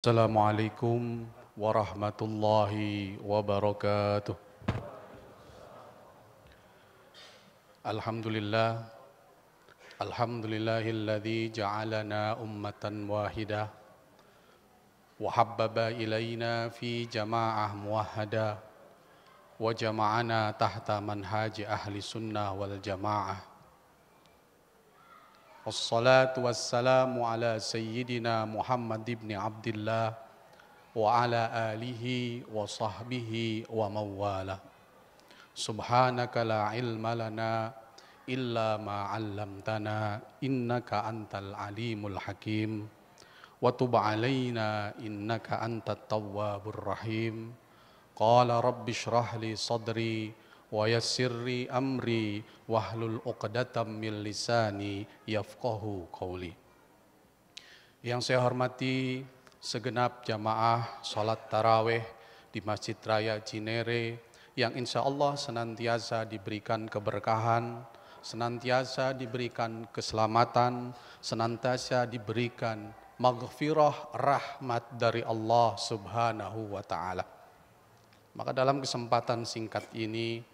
Assalamualaikum warahmatullahi wabarakatuh. Alhamdulillah, alhamdulillahilladzi ja'alana ummatan wahidah wa habbaba ilaina fi jama'ah muwahhada wa jama'ana tahta manhaji ahli sunnah wal jama'ah. Wassalatu wassalamu ala sayyidina Muhammad ibn Abdillah wa ala alihi wa sahbihi wa mawala. Subhanaka la ilma lana illa ma 'allamtana innaka antal alimul hakim wa tub 'alaina innaka antat tawwabur rahim. Qala rabbi shrah li sadri wa yassirli amri wahlul 'uqdatam min lisani yafqahu qawli. Yang saya hormati segenap jamaah salat tarawih di Masjid Raya Cinere yang insya Allah senantiasa diberikan keberkahan, senantiasa diberikan keselamatan, senantiasa diberikan maghfirah rahmat dari Allah Subhanahu wa ta'ala. Maka dalam kesempatan singkat ini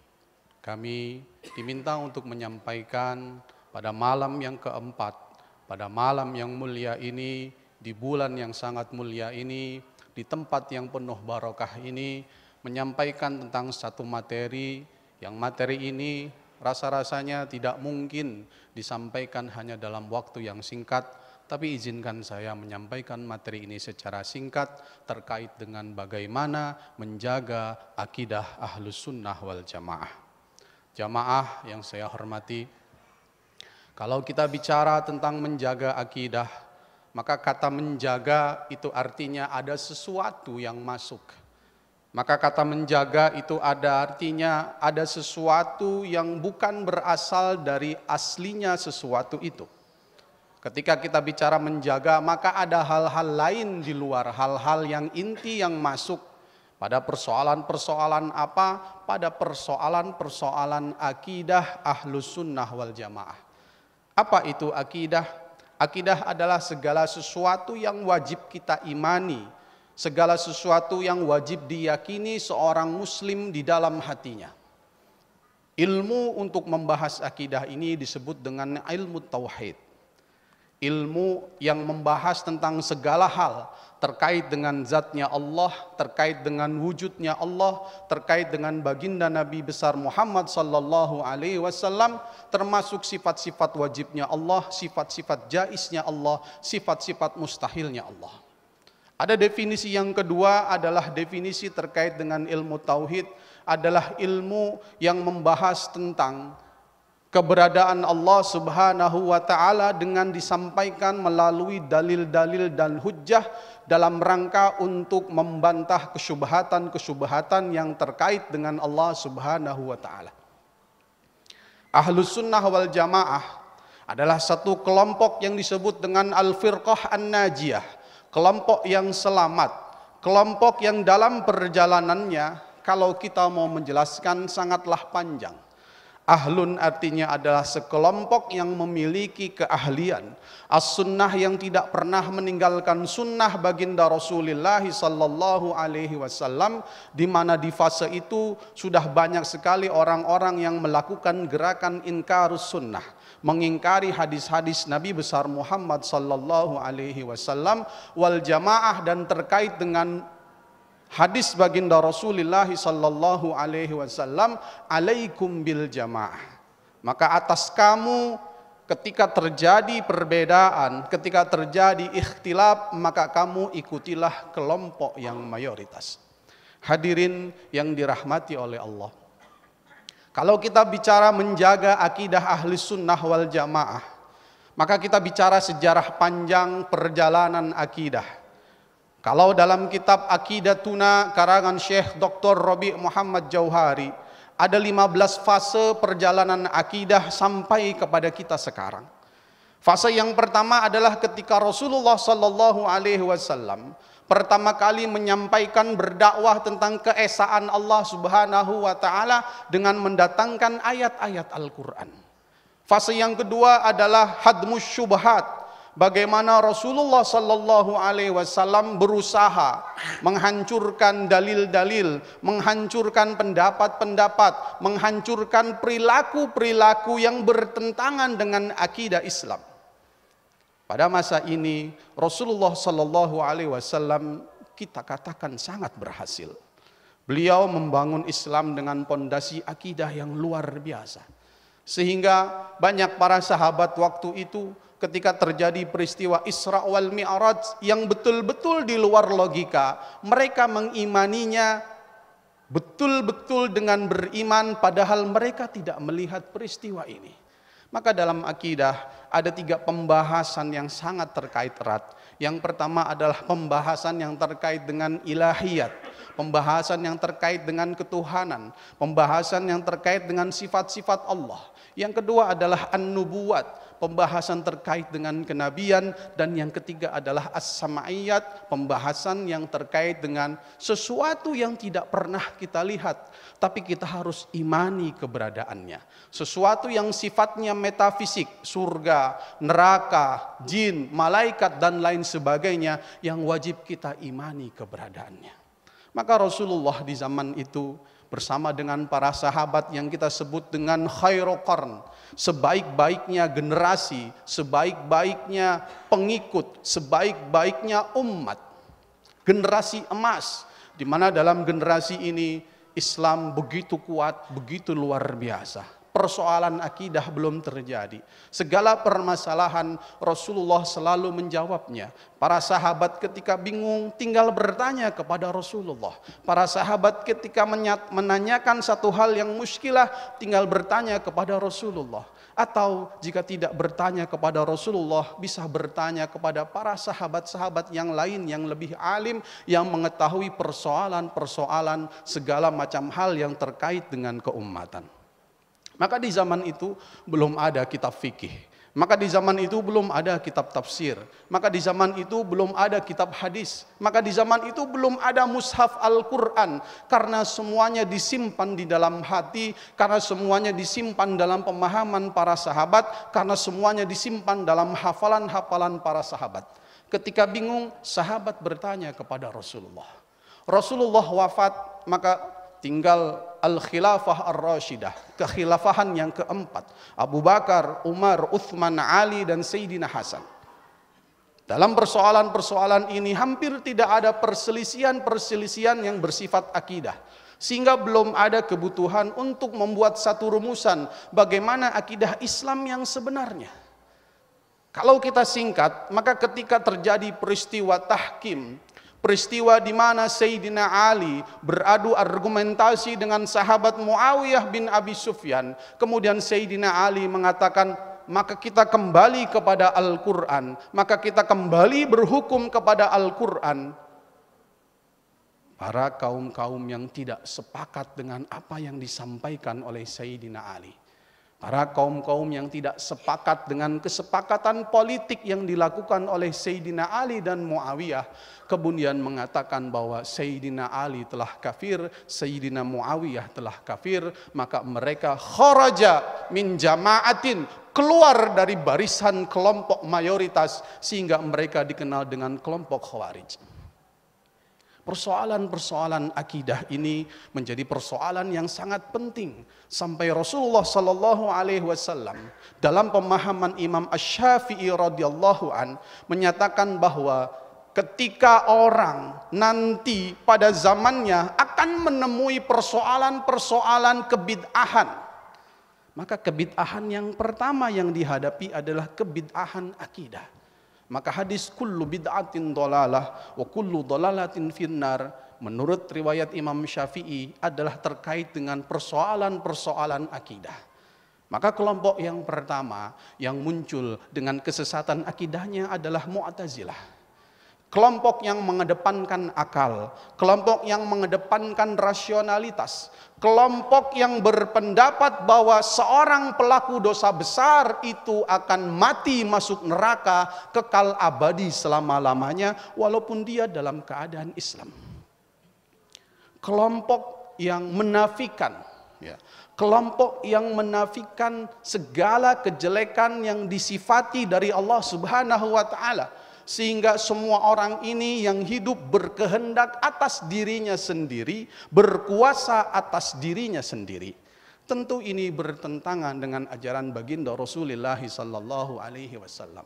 kami diminta untuk menyampaikan pada malam yang keempat, pada malam yang mulia ini, di bulan yang sangat mulia ini, di tempat yang penuh barokah ini, menyampaikan tentang satu materi, yang materi ini rasa-rasanya tidak mungkin disampaikan hanya dalam waktu yang singkat, tapi izinkan saya menyampaikan materi ini secara singkat terkait dengan bagaimana menjaga akidah Ahlus Sunnah wal Jamaah. Jamaah yang saya hormati, kalau kita bicara tentang menjaga akidah, maka kata menjaga itu artinya ada sesuatu yang masuk. Maka kata menjaga itu ada artinya ada sesuatu yang bukan berasal dari aslinya sesuatu itu. Ketika kita bicara menjaga, maka ada hal-hal lain di luar, hal-hal yang inti yang masuk pada persoalan-persoalan apa? Pada persoalan-persoalan akidah Ahlus Sunnah wal Jamaah. Apa itu akidah? Akidah adalah segala sesuatu yang wajib kita imani, segala sesuatu yang wajib diyakini seorang muslim di dalam hatinya. Ilmu untuk membahas akidah ini disebut dengan ilmu tauhid. Ilmu yang membahas tentang segala hal terkait dengan zatnya Allah, terkait dengan wujudnya Allah, terkait dengan baginda Nabi besar Muhammad sallallahu alaihi wasallam, termasuk sifat-sifat wajibnya Allah, sifat-sifat jaiznya Allah, sifat-sifat mustahilnya Allah. Ada definisi yang kedua adalah definisi terkait dengan ilmu tauhid, adalah ilmu yang membahas tentang keberadaan Allah Subhanahu wa ta'ala dengan disampaikan melalui dalil-dalil dan hujjah dalam rangka untuk membantah kesyubhatan-kesyubhatan yang terkait dengan Allah Subhanahu wa ta'ala. Ahlus Sunnah wal Jamaah adalah satu kelompok yang disebut dengan Al-Firqah An-Najiyah, kelompok yang selamat, kelompok yang dalam perjalanannya kalau kita mau menjelaskan sangatlah panjang. Ahlun artinya adalah sekelompok yang memiliki keahlian. As-sunnah yang tidak pernah meninggalkan sunnah baginda Rasulullah sallallahu alaihi wasallam, di mana di fase itu sudah banyak sekali orang-orang yang melakukan gerakan inkarus sunnah, mengingkari hadis-hadis Nabi besar Muhammad sallallahu alaihi wasallam wal jamaah, dan terkait dengan hadis baginda Rasulullah sallallahu alaihi wasallam, alaikum bil jamaah. Maka atas kamu ketika terjadi perbedaan, ketika terjadi ikhtilaf, maka kamu ikutilah kelompok yang mayoritas. Hadirin yang dirahmati oleh Allah, kalau kita bicara menjaga akidah ahli sunnah wal jamaah, maka kita bicara sejarah panjang perjalanan akidah. Kalau dalam kitab Aqidatuna karangan Syekh Dr. Rabi' Muhammad Jauhari, ada 15 fase perjalanan akidah sampai kepada kita sekarang. Fase yang pertama adalah ketika Rasulullah sallallahu alaihi wasallam pertama kali menyampaikan berdakwah tentang keesaan Allah Subhanahu wa taala dengan mendatangkan ayat-ayat Al-Qur'an. Fase yang kedua adalah hadmus syubhat, bagaimana Rasulullah sallallahu alaihi wasallam berusaha menghancurkan dalil-dalil, menghancurkan pendapat-pendapat, menghancurkan perilaku-perilaku yang bertentangan dengan akidah Islam. Pada masa ini Rasulullah sallallahu alaihi wasallam kita katakan sangat berhasil. Beliau membangun Islam dengan pondasi akidah yang luar biasa. Sehingga banyak para sahabat waktu itu ketika terjadi peristiwa Isra wal Mi'raj yang betul-betul di luar logika, mereka mengimaninya betul-betul dengan beriman padahal mereka tidak melihat peristiwa ini. Maka dalam akidah ada 3 pembahasan yang sangat terkait erat. Yang pertama adalah pembahasan yang terkait dengan ilahiyat, pembahasan yang terkait dengan ketuhanan, pembahasan yang terkait dengan sifat-sifat Allah. Yang kedua adalah an-nubuwat, pembahasan terkait dengan kenabian, dan yang ketiga adalah as-sam'iyat, pembahasan yang terkait dengan sesuatu yang tidak pernah kita lihat, tapi kita harus imani keberadaannya. Sesuatu yang sifatnya metafisik, surga, neraka, jin, malaikat, dan lain sebagainya yang wajib kita imani keberadaannya. Maka Rasulullah di zaman itu bersama dengan para sahabat yang kita sebut dengan khairu qarn, sebaik-baiknya generasi, sebaik-baiknya pengikut, sebaik-baiknya umat, generasi emas, di mana dalam generasi ini Islam begitu kuat, begitu luar biasa. Persoalan akidah belum terjadi. Segala permasalahan Rasulullah selalu menjawabnya. Para sahabat ketika bingung tinggal bertanya kepada Rasulullah. Para sahabat ketika menanyakan satu hal yang muskilah tinggal bertanya kepada Rasulullah. Atau jika tidak bertanya kepada Rasulullah, bisa bertanya kepada para sahabat-sahabat yang lain yang lebih alim, yang mengetahui persoalan-persoalan segala macam hal yang terkait dengan keumatan. Maka di zaman itu belum ada kitab fikih. Maka di zaman itu belum ada kitab tafsir. Maka di zaman itu belum ada kitab hadis. Maka di zaman itu belum ada mushaf Al-Quran. Karena semuanya disimpan di dalam hati. Karena semuanya disimpan dalam pemahaman para sahabat. Karena semuanya disimpan dalam hafalan-hafalan para sahabat. Ketika bingung, sahabat bertanya kepada Rasulullah. Rasulullah wafat, maka tinggal al-khilafah ar-rasyidah, kekhilafahan yang keempat. Abu Bakar, Umar, Uthman, Ali, dan Sayyidina Hasan. Dalam persoalan-persoalan ini hampir tidak ada perselisihan-perselisihan yang bersifat akidah. Sehingga belum ada kebutuhan untuk membuat satu rumusan bagaimana akidah Islam yang sebenarnya. Kalau kita singkat, maka ketika terjadi peristiwa tahkim, peristiwa di mana Sayyidina Ali beradu argumentasi dengan sahabat Muawiyah bin Abi Sufyan. Kemudian Sayyidina Ali mengatakan, maka kita kembali kepada Al-Quran. Maka kita kembali berhukum kepada Al-Quran. Para kaum-kaum yang tidak sepakat dengan apa yang disampaikan oleh Sayyidina Ali. Para kaum-kaum yang tidak sepakat dengan kesepakatan politik yang dilakukan oleh Sayyidina Ali dan Muawiyah, kemudian mengatakan bahwa Sayyidina Ali telah kafir, Sayyidina Muawiyah telah kafir, maka mereka kharaja min jama'atin, keluar dari barisan kelompok mayoritas, sehingga mereka dikenal dengan kelompok Khawarij. Persoalan-persoalan akidah ini menjadi persoalan yang sangat penting sampai Rasulullah sallallahu alaihi wasallam dalam pemahaman Imam Asy-Syafi'i radhiyallahu an menyatakan bahwa ketika orang nanti pada zamannya akan menemui persoalan-persoalan kebid'ahan, maka kebid'ahan yang pertama yang dihadapi adalah kebid'ahan akidah. Maka hadis kullu bid'atin dhalalah wa kullu dhalalatin finnar menurut riwayat Imam Syafi'i adalah terkait dengan persoalan-persoalan akidah. Maka kelompok yang pertama yang muncul dengan kesesatan akidahnya adalah Mu'tazilah. Kelompok yang mengedepankan akal, kelompok yang mengedepankan rasionalitas, kelompok yang berpendapat bahwa seorang pelaku dosa besar itu akan mati masuk neraka kekal abadi selama-lamanya walaupun dia dalam keadaan Islam. Kelompok yang menafikan Ya. Kelompok yang menafikan segala kejelekan yang disifati dari Allah Subhanahu wa taala, sehingga semua orang ini yang hidup berkehendak atas dirinya sendiri, berkuasa atas dirinya sendiri. Tentu ini bertentangan dengan ajaran baginda Rasulullah sallallahu alaihi wasallam.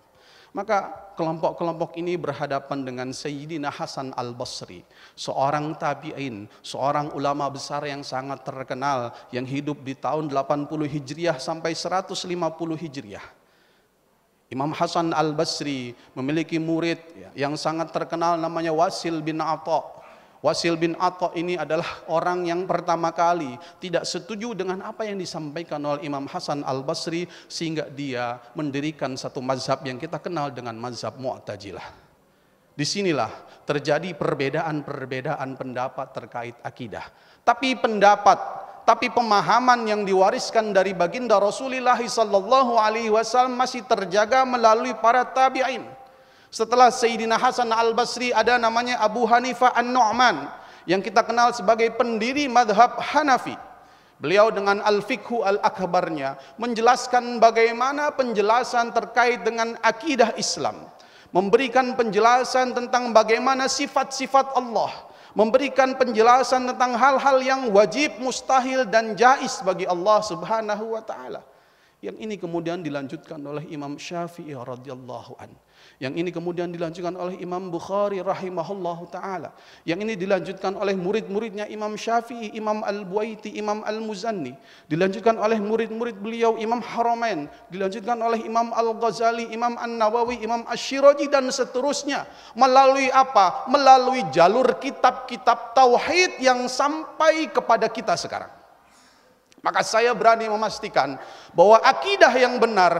Maka kelompok-kelompok ini berhadapan dengan Sayyidina Hasan al-Basri, seorang tabi'in, seorang ulama besar yang sangat terkenal yang hidup di tahun 80 Hijriah sampai 150 Hijriah. Imam Hasan al-Basri memiliki murid yang sangat terkenal namanya Wasil bin Atha. Wasil bin Atha ini adalah orang yang pertama kali tidak setuju dengan apa yang disampaikan oleh Imam Hasan al-Basri, sehingga dia mendirikan satu mazhab yang kita kenal dengan mazhab Mu'tazilah. Disinilah terjadi perbedaan-perbedaan pendapat terkait akidah. Tapi pemahaman yang diwariskan dari baginda Rasulullah sallallahu alaihi wasallam masih terjaga melalui para tabi'in. Setelah Sayyidina Hasan al-Basri ada namanya Abu Hanifah an-Nu'man yang kita kenal sebagai pendiri madhab Hanafi. Beliau dengan al-fiqhu al-akbarnya menjelaskan bagaimana penjelasan terkait dengan akidah Islam, memberikan penjelasan tentang bagaimana sifat-sifat Allah, memberikan penjelasan tentang hal-hal yang wajib, mustahil dan jaiz bagi Allah Subhanahu wa taala. Yang ini kemudian dilanjutkan oleh Imam Syafi'i radhiyallahu an. Yang ini kemudian dilanjutkan oleh Imam Bukhari rahimahullahu taala. Yang ini dilanjutkan oleh murid-muridnya Imam Syafi'i, Imam Al-Buaiti, Imam Al-Muzanni. Dilanjutkan oleh murid-murid beliau Imam Haramain, dilanjutkan oleh Imam Al-Ghazali, Imam An-Nawawi, Imam Asy-Syirazi dan seterusnya. Melalui apa? Melalui jalur kitab-kitab tauhid yang sampai kepada kita sekarang. Maka saya berani memastikan bahwa akidah yang benar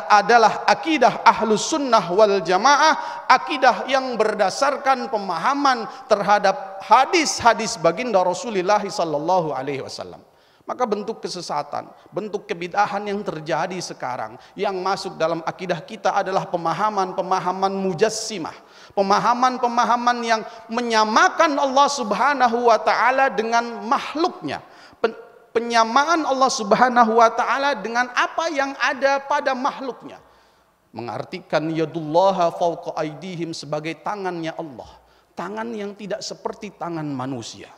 adalah akidah Ahlus Sunnah wal Jamaah, akidah yang berdasarkan pemahaman terhadap hadis-hadis baginda Rasulullah sallallahu alaihi wasallam. Maka bentuk kesesatan, bentuk kebid'ahan yang terjadi sekarang yang masuk dalam akidah kita adalah pemahaman-pemahaman mujassimah, pemahaman-pemahaman yang menyamakan Allah Subhanahu wa taala dengan makhluknya. Penyamaan Allah Subhanahu wa taala dengan apa yang ada pada makhluknya. Mengartikan yadullaha fawqa aydihim sebagai tangannya Allah, tangan yang tidak seperti tangan manusia.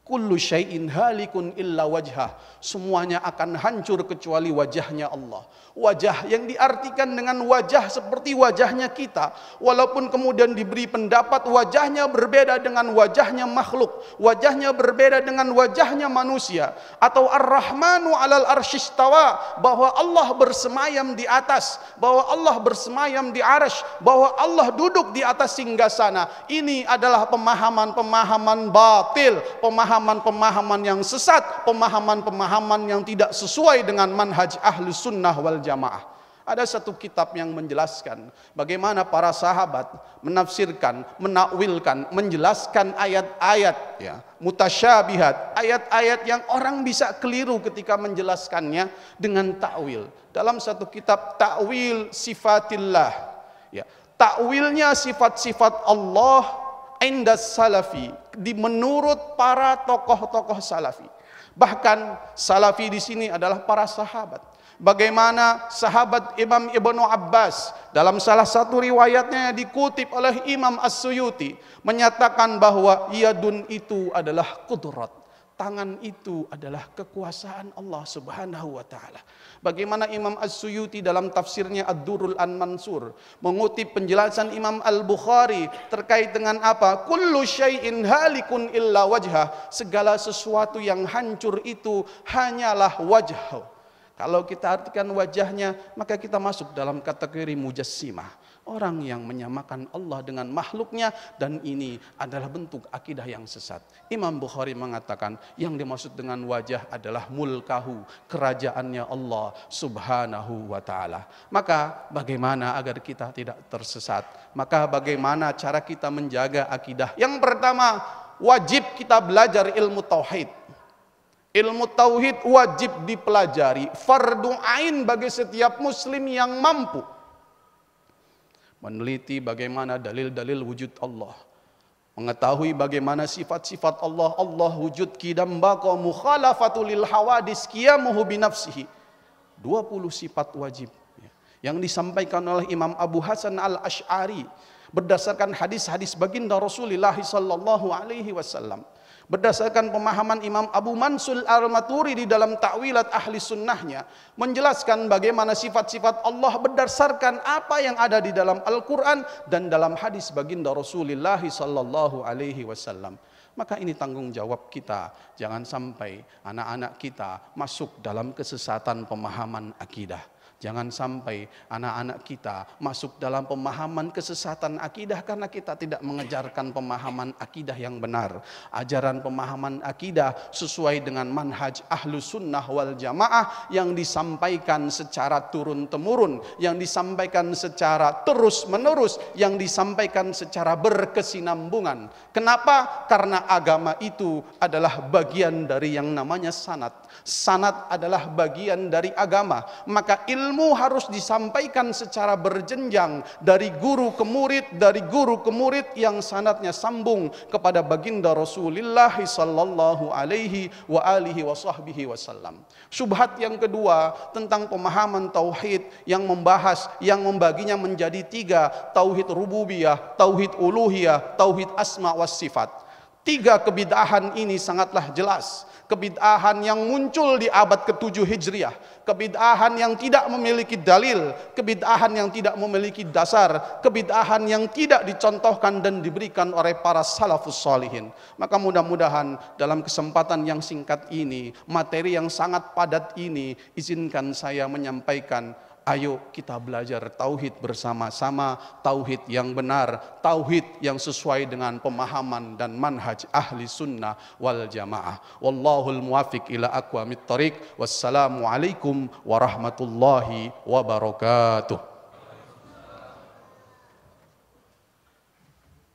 Kullu syai'in halikun illa wajhah, semuanya akan hancur kecuali wajahnya Allah. Wajah yang diartikan dengan wajah seperti wajahnya kita, walaupun kemudian diberi pendapat wajahnya berbeda dengan wajahnya makhluk, wajahnya berbeda dengan wajahnya manusia, atau Ar-Rahmanu 'alal arsyistawa, bahwa Allah bersemayam di atas, bahwa Allah bersemayam di arsy, bahwa Allah duduk di atas singgasana. Ini adalah pemahaman-pemahaman batil, pemahaman-pemahaman yang sesat, pemahaman-pemahaman yang tidak sesuai dengan manhaj Ahlus Sunnah wal Jamaah. Ada satu kitab yang menjelaskan bagaimana para sahabat menafsirkan, menakwilkan, menjelaskan ayat-ayat mutasyabihat, ayat-ayat yang orang bisa keliru ketika menjelaskannya dengan takwil. Dalam satu kitab Ta'wil Sifatillah, takwilnya sifat-sifat Allah indas salafi, menurut para tokoh-tokoh salafi. Bahkan salafi di sini adalah para sahabat. Bagaimana sahabat Imam Ibnu Abbas dalam salah satu riwayatnya yang dikutip oleh Imam As-Suyuti menyatakan bahwa yadun itu adalah qudrat, tangan itu adalah kekuasaan Allah Subhanahu wa taala. Bagaimana Imam As-Suyuti dalam tafsirnya Ad-Durrul An-Mansur mengutip penjelasan Imam Al-Bukhari terkait dengan apa? Kullu syai'in halikun illa wajhah, segala sesuatu yang hancur itu hanyalah wajh. Kalau kita artikan wajahnya, maka kita masuk dalam kategori mujassimah, orang yang menyamakan Allah dengan makhluknya, dan ini adalah bentuk akidah yang sesat. Imam Bukhari mengatakan yang dimaksud dengan wajah adalah mulkahu, kerajaannya Allah Subhanahu wa taala. Maka bagaimana agar kita tidak tersesat? Maka bagaimana cara kita menjaga akidah? Yang pertama, wajib kita belajar ilmu tauhid. Ilmu tauhid wajib dipelajari, fardu ain bagi setiap muslim yang mampu meneliti bagaimana dalil-dalil wujud Allah, Mengetahui bagaimana sifat-sifat Allah, Allah wujud qidam baqa mukhalafatul lil hawadis qiyamuhu binafsihi. 20 sifat wajib yang disampaikan oleh Imam Abu Hasan Al-Asy'ari berdasarkan hadis-hadis baginda Rasulullah sallallahu alaihi wasallam, berdasarkan pemahaman Imam Abu Mansur Al-Maturidi dalam Ta'wilat Ahli Sunnahnya, menjelaskan bagaimana sifat-sifat Allah berdasarkan apa yang ada di dalam Al-Quran dan dalam hadis baginda Rasulullah sallallahu alaihi wasallam. Maka ini tanggung jawab kita, jangan sampai anak-anak kita masuk dalam kesesatan pemahaman akidah. Jangan sampai anak-anak kita masuk dalam pemahaman kesesatan akidah karena kita tidak mengejarkan pemahaman akidah yang benar. Ajaran pemahaman akidah sesuai dengan manhaj Ahlus Sunnah wal Jamaah yang disampaikan secara turun-temurun, yang disampaikan secara terus-menerus, yang disampaikan secara berkesinambungan. Kenapa? Karena agama itu adalah bagian dari yang namanya sanad. Sanad adalah bagian dari agama. Maka ilmu harus disampaikan secara berjenjang dari guru ke murid, dari guru ke murid yang sanadnya sambung kepada baginda Rasulullah sallallahu alaihi wa alihi wa sahbihi wasallam. Syubhat yang kedua tentang pemahaman tauhid yang membahas, yang membaginya menjadi 3, tauhid rububiyah, tauhid uluhiyah, tauhid asma was sifat. 3 kebid'ahan ini sangatlah jelas. Kebid'ahan yang muncul di abad ke-7 Hijriah, kebid'ahan yang tidak memiliki dalil, kebid'ahan yang tidak memiliki dasar, kebid'ahan yang tidak dicontohkan dan diberikan oleh para salafus sholihin. Maka mudah-mudahan dalam kesempatan yang singkat ini, materi yang sangat padat ini, izinkan saya menyampaikan, ayo kita belajar tauhid bersama-sama, tauhid yang benar, tauhid yang sesuai dengan pemahaman dan manhaj ahli sunnah wal jamaah. Wallahul muwafiq ila aqwamit thoriq. Wassalamualaikum warahmatullahi wabarakatuh.